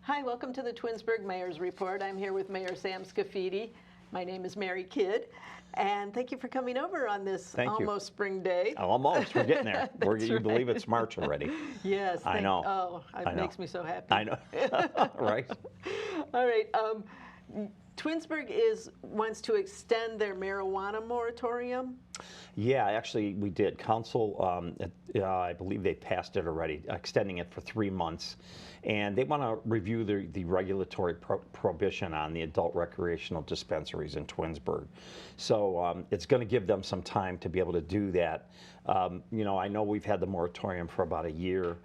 Hi, welcome to the Twinsburg Mayor's Report. I'm here with Mayor Sam Scafidi. My name is Mary Kidd, and thank you for coming over on this almost spring day. Almost, we're getting there. You right. believe it's March already. Yes. I know. Oh, it makes me so happy. I know, right? All right. Twinsburg wants to extend their marijuana moratorium. Yeah, actually, we did. Council, I believe they passed it already, extending it for 3 months. And they want to review the regulatory prohibition on the adult recreational dispensaries in Twinsburg. So it's going to give them some time to be able to do that. I know we've had the moratorium for about a year,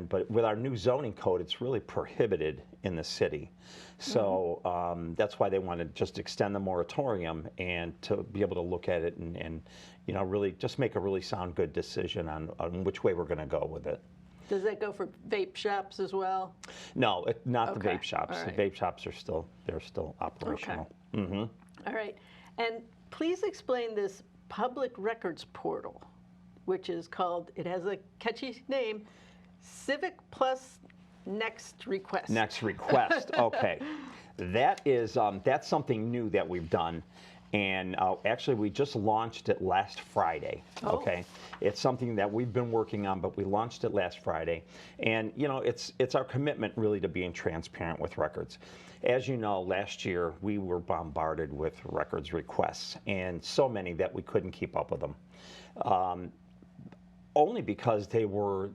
but with our new zoning code, it's really prohibited in the city. So that's why they want to just extend the moratorium and to be able to look at it and really just make a really sound, good decision on which way we're going to go with it. Does that go for vape shops as well? No, not the vape shops. Right. The vape shops are still operational. Okay. Mm-hmm. All right. And please explain this public records portal, which is called, it has a catchy name, Civic Plus Next Request. Next Request. Okay. That's something new that we've done. And actually, we just launched it last Friday, okay? It's something that we've been working on, but we launched it last Friday. And, it's our commitment really to being transparent with records. As you know, last year, we were bombarded with records requests, and so many that we couldn't keep up with them. Only because they were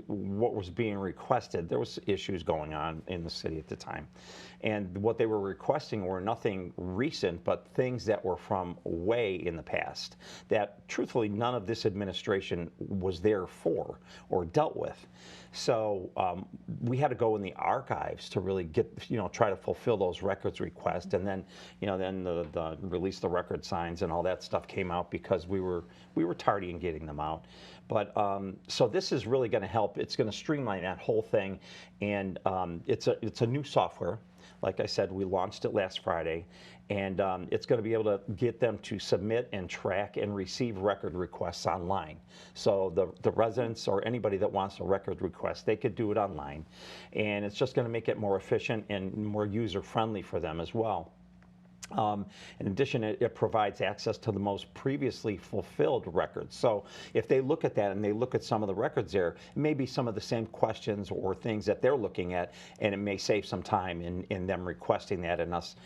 what was being requested. There was issues going on in the city at the time, and what they were requesting were nothing recent, but things that were from way in the past that, truthfully, none of this administration was there for or dealt with. So we had to go in the archives to really get, try to fulfill those records requests, and then, then the release the record signs and all that stuff came out because we were tardy in getting them out. But so this is really going to help. It's going to streamline that whole thing, and it's a new software. Like I said, we launched it last Friday, and it's going to be able to get them to submit and track and receive record requests online. So the residents or anybody that wants a record request, they could do it online, and it's just going to make it more efficient and more user-friendly for them as well. In addition, it provides access to the most previously fulfilled records. So if they look at that and they look at some of the records there, it may be some of the same questions or things that they're looking at, and it may save some time in them requesting that and us,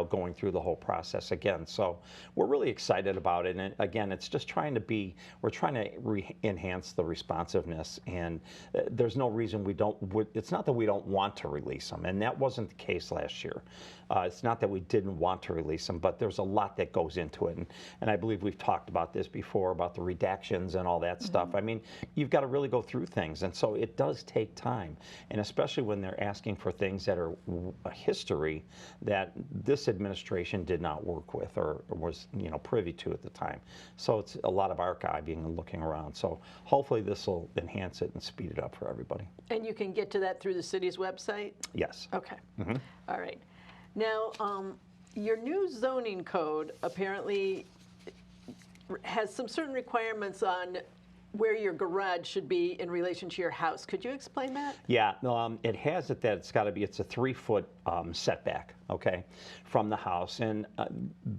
going through the whole process again. So we're really excited about it. And again, it's just we're trying to enhance the responsiveness, and there's no reason it's not that we don't want to release them, and that wasn't the case last year. It's not that we didn't want to release them, but there's a lot that goes into it. And I believe we've talked about this before, about the redactions and all that stuff. I mean, you've got to really go through things. And so it does take time. And especially when they're asking for things that are a history that this administration did not work with or was, privy to at the time. So it's a lot of archiving and looking around. So hopefully this will enhance it and speed it up for everybody. And you can get to that through the city's website? Yes. Okay. All right. Now, your new zoning code apparently has some certain requirements on where your garage should be in relation to your house. Could you explain that? Yeah, it has it that it's a 3-foot setback, okay, from the house. And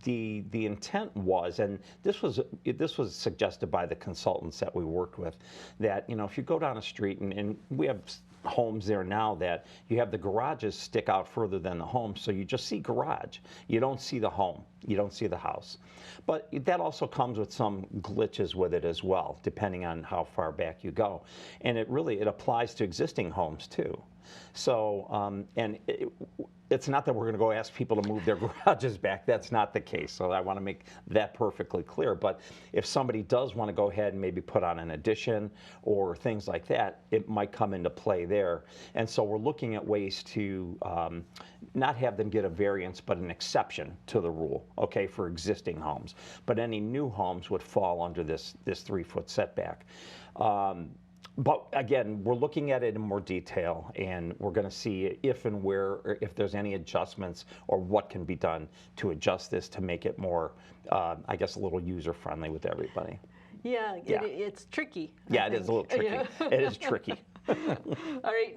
the intent was, and this was suggested by the consultants that we worked with, that, if you go down a street, and we have homes there now that you have the garages stick out further than the home, so you just see garage. You don't see the home. You don't see the house. But that also comes with some glitches with it as well, depending on how far back you go. And it applies to existing homes too. So, it's not that we're going to go ask people to move their garages back. That's not the case. So I want to make that perfectly clear. But if somebody does want to go ahead and maybe put on an addition or things like that, it might come into play there. And so we're looking at ways to not have them get a variance, but an exception to the rule, okay, for existing homes. But any new homes would fall under this 3-foot setback. But again, we're looking at it in more detail, and we're going to see if and where, or if there's any adjustments or what can be done to adjust this to make it more, I guess, a little user-friendly with everybody. Yeah, it's tricky. Yeah, it is a little tricky. Yeah. It is tricky. All right.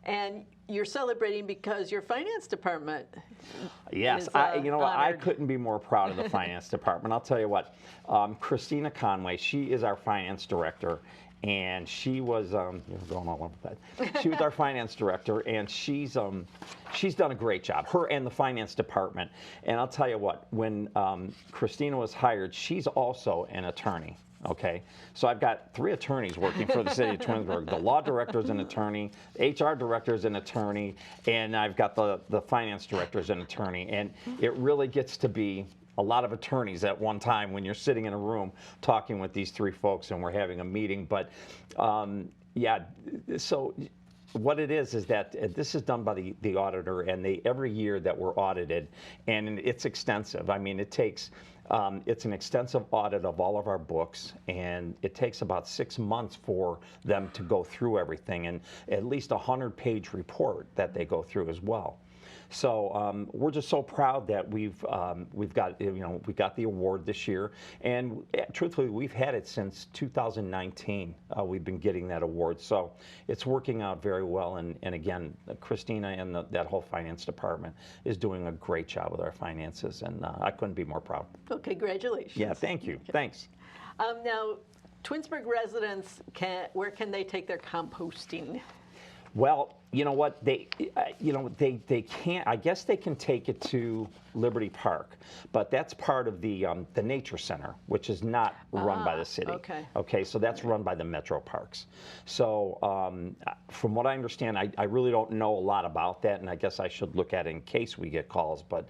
And you're celebrating because your finance department Yes, is, you know what? I honored. couldn't be more proud of the finance department. I'll tell you what, Christina Conway, she is our finance director, and she was going all over that. She was our finance director, and she's done a great job. Her and the finance department. And I'll tell you what, when Christina was hired, she's also an attorney. Okay, so I've got 3 attorneys working for the city of Twinsburg. The law director is an attorney, the HR director is an attorney, and I've got the finance director is an attorney. And it really gets to be a lot of attorneys at one time when you're sitting in a room talking with these 3 folks and we're having a meeting. But yeah, so what it is that this is done by the auditor, and every year that we're audited, and it's extensive. I mean, it takes. It's an extensive audit of all of our books, and it takes about 6 months for them to go through everything, and at least a 100-page report that they go through as well. So we're just so proud that we've got we got the award this year, and truthfully we've had it since 2019. We've been getting that award, so it's working out very well. And again, Christina and that whole finance department is doing a great job with our finances, and I couldn't be more proud. Well, congratulations. Yeah, thank you. Thanks. Now, Twinsburg residents, where can they take their composting? Well, you know what, they can't. I guess they can take it to Liberty Park, but that's part of the nature center, which is not run by the city. Okay. Okay, so that's run by the Metro Parks. So from what I understand, I really don't know a lot about that, and I guess I should look at it in case we get calls. But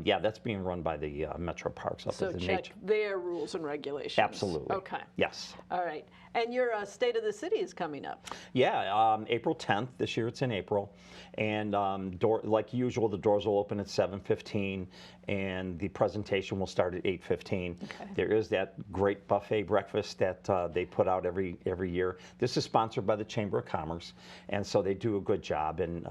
yeah, that's being run by the Metro Parks. Up So at the check nature. their rules and regulations. Absolutely. Okay. Yes. All right. And your State of the City is coming up. Yeah, April 10th. This year it's in April. And like usual, the doors will open at 7:15, and the presentation will start at 8:15. Okay. There is that great buffet breakfast that they put out every year. This is sponsored by the Chamber of Commerce, and so they do a good job. And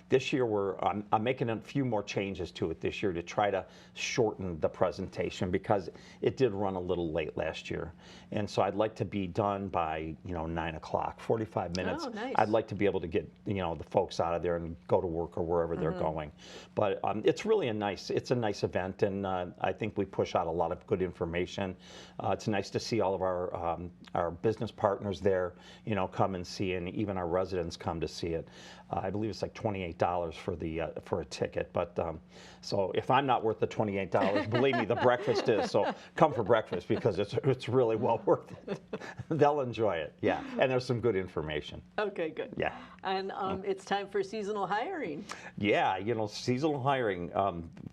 this year I'm making a few more changes to it this year to try to shorten the presentation, because it did run a little late last year. And so I'd like to be done by 9 o'clock, 45 minutes. Oh, nice. I'd like to be able to get the folks out of there and go to work or wherever they're going. But it's really a nice event, and I think we push out a lot of good information. It's nice to see all of our business partners there, come and see, and even our residents come to see it. I believe it's like $28 for a ticket. But so if I'm not worth the $28, believe me, the breakfast is. So come for breakfast, because it's really well worth it. They'll enjoy it. Yeah, and there's some good information. Okay, good. Yeah. And it's time for seasonal hiring. Yeah, seasonal hiring.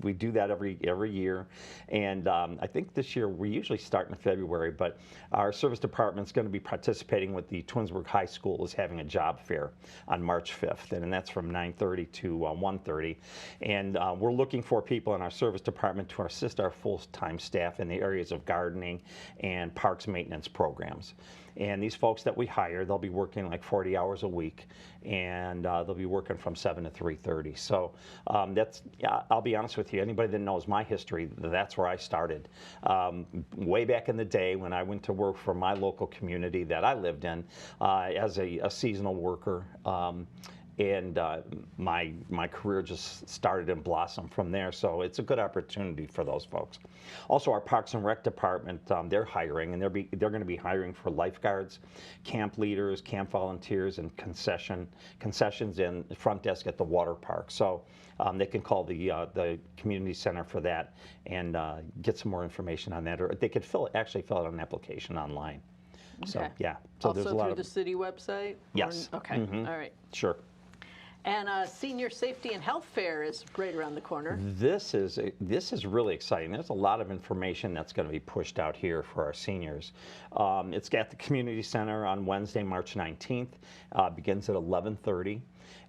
We do that every year, and I think this year we usually start in February. But our service department is going to be participating with the Twinsburg High School is having a job fair on March 5th, and that's from 9:30 to 1:30. And we're looking for people in our service department to assist our full-time staff in the areas of gardening and parks maintenance programs. And these folks that we hire, they'll be working like 40 hours a week, and they'll be working from 7 to 3:30. So I'll be honest with you, anybody that knows my history, that's where I started. Way back in the day when I went to work for my local community that I lived in as a seasonal worker. And my career just started and blossomed from there. So it's a good opportunity for those folks. Also, our Parks and Rec department, they're hiring, and they're going to be hiring for lifeguards, camp leaders, camp volunteers, and concessions and front desk at the water park. So they can call the community center for that and get some more information on that, or they could actually fill out an application online. Okay. So yeah, so Also there's a lot through of the city website? Yes. Okay. Mhm. All right. Sure. And Senior Safety and Health Fair is right around the corner. This is really exciting. There's a lot of information that's going to be pushed out here for our seniors. It's at the community center on Wednesday, March 19th. Begins at 11:30.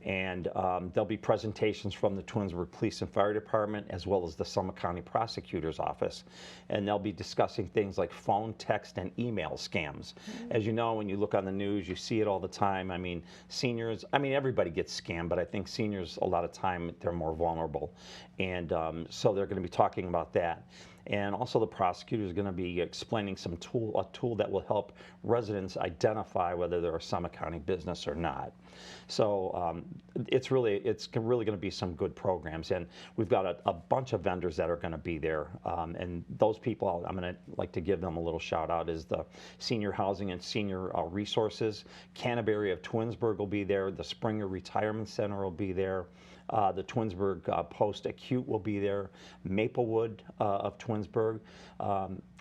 And there'll be presentations from the Twinsburg Police and Fire Department, as well as the Summit County Prosecutor's Office. And they'll be discussing things like phone, text, and email scams. As you know, when you look on the news, you see it all the time. I mean, seniors, everybody gets scammed, but I think seniors, a lot of time, they're more vulnerable. And so they're going to be talking about that. And also the prosecutor is going to be explaining a tool that will help residents identify whether they're a Summit County business or not. So it's really going to be some good programs, and we've got a bunch of vendors that are going to be there, and those people I'm going to like to give them a little shout out is the Senior Housing and Senior Resources. Canterbury of Twinsburg will be there. The Springer Retirement Center will be there. The Twinsburg Post-Acute will be there. Maplewood of Twinsburg.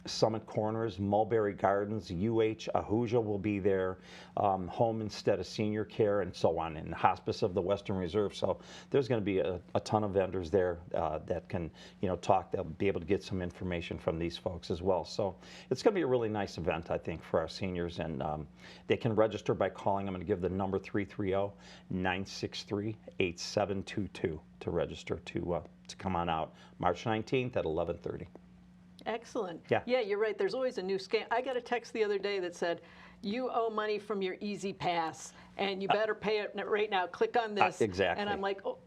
Summit Corners, Mulberry Gardens, Ahuja will be there, Home Instead of Senior Care, and so on, and Hospice of the Western Reserve. So there's going to be a ton of vendors there that can, talk. They'll be able to get some information from these folks as well. So it's going to be a really nice event, I think, for our seniors, and they can register by calling. I'm going to give the number 330-963-8722 to register to come on out March 19th at 11:30. Excellent. Yeah. Yeah, you're right. There's always a new scam. I got a text the other day that said, you owe money from your Easy Pass, and you better pay it right now. Click on this. Exactly. And I'm like, oh,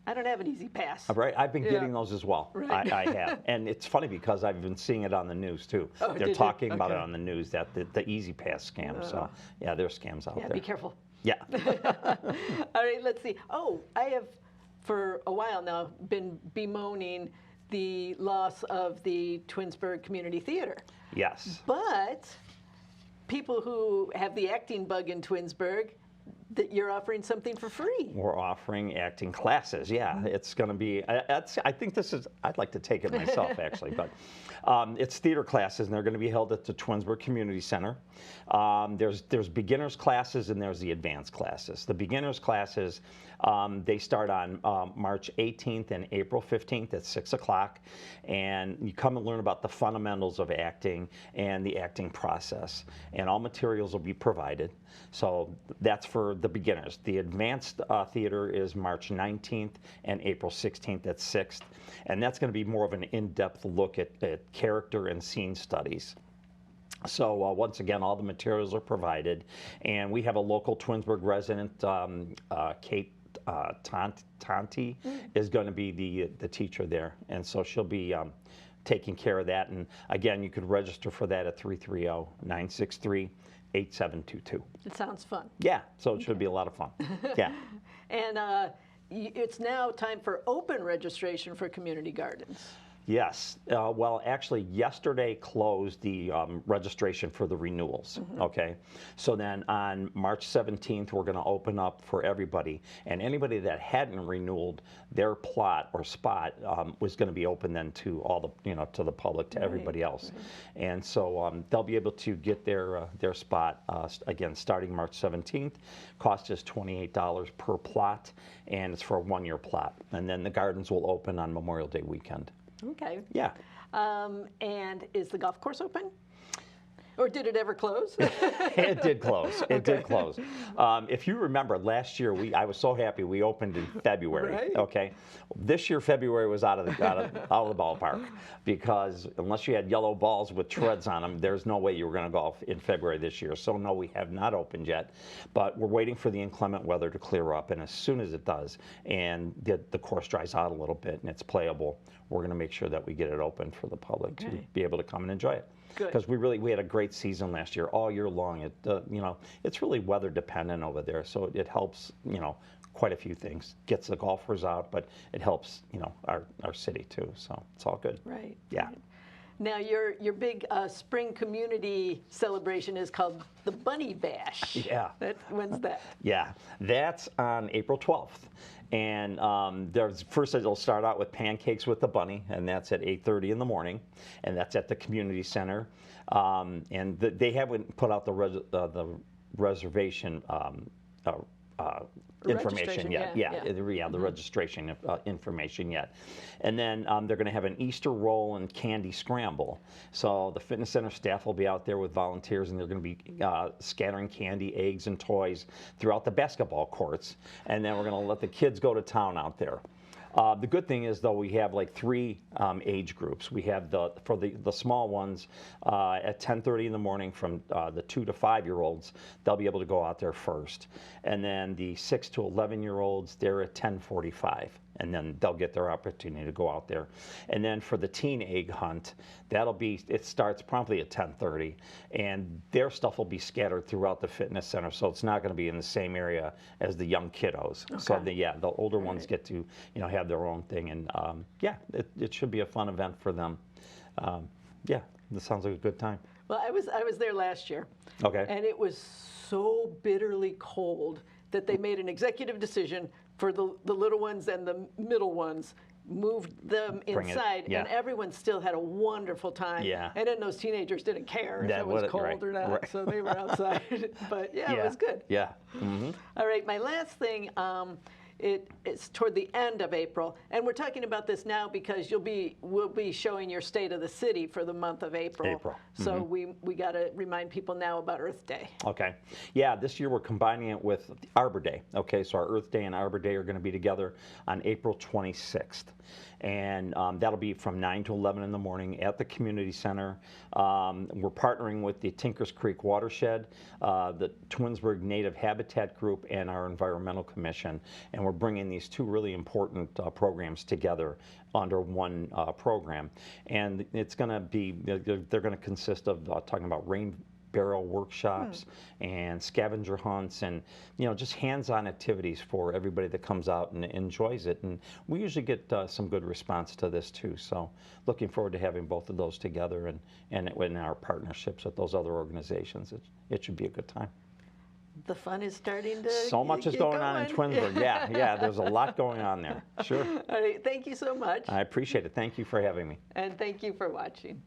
I don't have an Easy Pass. Right. I've been getting those as well. Right. I have. And it's funny because I've been seeing it on the news, too. Oh, They're did talking you? about it Okay. on the news, that the Easy Pass scam. So, yeah, there's scams out Yeah, there. be careful. Yeah. All right, let's see. Oh, I have, for a while now, been bemoaning the loss of the Twinsburg Community Theater. Yes. But people who have the acting bug in Twinsburg, that you're offering something for free. We're offering acting classes. Yeah, it's going to be, I think this is, I'd like to take it myself, actually, but it's theater classes, and they're going to be held at the Twinsburg Community Center. There's beginners classes, and there's the advanced classes. The beginners classes, they start on March 18th and April 15th at 6 o'clock, and you come and learn about the fundamentals of acting and the acting process, and all materials will be provided. So that's for the beginners. The advanced theater is March 19th and April 16th at 6th, and that's going to be more of an in-depth look at character and scene studies. So once again, all the materials are provided, and we have a local Twinsburg resident, Kate Tonti, is going to be the teacher there, and so she'll be taking care of that. And again, you could register for that at 330-963-8722. It sounds fun. Yeah, so it should be a lot of fun. Yeah. And it's now time for open registration for community gardens. Yes. Well, actually, yesterday closed the registration for the renewals. Okay. So then on March 17th, we're going to open up for everybody, and anybody that hadn't renewed their plot or spot was going to be open then to all the, to the public, to everybody else. And so they'll be able to get their spot again starting March 17th. Cost is $28 per plot, and it's for a 1-year plot. And then the gardens will open on Memorial Day weekend. Okay. Yeah. And is the golf course open? Or did it ever close? It did close. It did close. If you remember, last year I was so happy we opened in February. Right. Okay, this year February was out of the ballpark, because unless you had yellow balls with treads on them, there's no way you were going to golf in February this year. So no, we have not opened yet, but we're waiting for the inclement weather to clear up, and as soon as it does, and the course dries out a little bit and it's playable, we're going to make sure that we get it open for the public to be able to come and enjoy it. Good. Because we had a great season last year, all year long. It it's really weather dependent over there, so it helps quite a few things. Gets the golfers out, but it helps our city too. So it's all good. Right. Yeah. Right. Now your big spring community celebration is called the Bunny Bash. Yeah. When's that? Yeah, that's on April 12th. And first it'll start out with pancakes with the bunny, and that's at 8:30 in the morning, and that's at the community center. And they haven't put out the reservation information yet. The registration information yet. And then they're going to have an Easter roll and candy scramble. So the fitness center staff will be out there with volunteers, and they're going to be scattering candy, eggs, and toys throughout the basketball courts. And then we're going to let the kids go to town out there. The good thing is, though, we have like 3 age groups. We have for the small ones at 10:30 in the morning from the 2 to 5-year-olds. They'll be able to go out there first, and then the 6 to 11-year-olds, they're at 10:45. And then they'll get their opportunity to go out there. And then for the teen egg hunt, it starts promptly at 10:30, and their stuff will be scattered throughout the fitness center, so it's not going to be in the same area as the young kiddos. Okay. So the older ones get to have their own thing, and it should be a fun event for them. This sounds like a good time. Well, I was there last year. Okay. And it was so bitterly cold that they made an executive decision for the little ones and the middle ones, moved them inside, and everyone still had a wonderful time. Yeah. And then those teenagers didn't care if it was cold or not, so they were outside. But it was good. Yeah. Mm-hmm. All right, my last thing, it's toward the end of April, and we're talking about this now because we'll be showing your state of the city for the month of April. So we got to remind people now about Earth Day. Okay. Yeah, this year we're combining it with Arbor Day. Okay, so our Earth Day and Arbor Day are going to be together on April 26th. And that'll be from 9 to 11 in the morning at the community center. We're partnering with the Tinkers Creek Watershed, the Twinsburg Native Habitat Group, and our Environmental Commission. And we're bringing these 2 really important programs together under one program. And it's going to be, they're going to consist of talking about rain barrel workshops and scavenger hunts, and just hands-on activities for everybody that comes out and enjoys it. And we usually get some good response to this too. So looking forward to having both of those together, and in our partnerships with those other organizations. It should be a good time. The fun is starting to So much is going on in Twinsburg. Yeah, there's a lot going on there. Sure. All right, thank you so much. I appreciate it. Thank you for having me. And thank you for watching.